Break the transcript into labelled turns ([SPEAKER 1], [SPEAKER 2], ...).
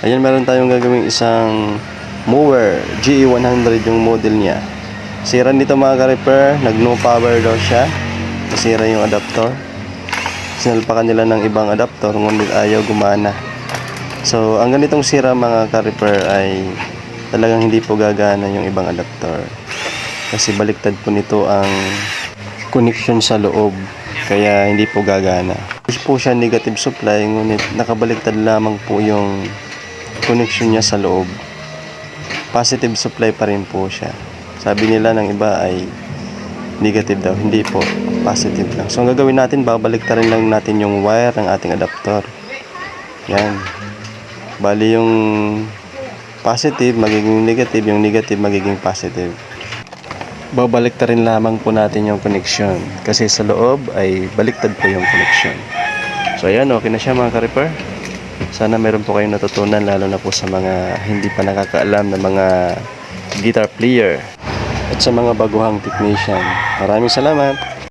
[SPEAKER 1] Ayan, meron tayong gagawing isang mower, GE100 yung model niya. Sira nito mga ka-repair, nag no power daw siya. Nasira yung adapter. Sinalpakan nila ng ibang adapter, ngunit ayaw gumana. So, ang ganitong sira mga ka-repair ay talagang hindi po gagana yung ibang adapter. Kasi baliktad po nito ang connection sa loob. Kaya hindi po gagana. Hindi po siya negative supply, ngunit nakabaliktad lamang po yung connection niya sa loob. Positive supply pa rin po siya. Sabi nila ng iba ay negative daw, hindi po, positive lang. So ang gagawin natin, babaliktarin lang natin yung wire ng ating adapter. Yan. Bali yung positive magiging negative, yung negative magiging positive. Babaliktarin lamang po natin yung connection kasi sa loob ay baliktad po yung connection. So ayan, okay na siya mga ka-repair. Sana meron po kayong natutunan, lalo na po sa mga hindi pa nakakaalam na mga guitar player at sa mga baguhang technician. Maraming salamat!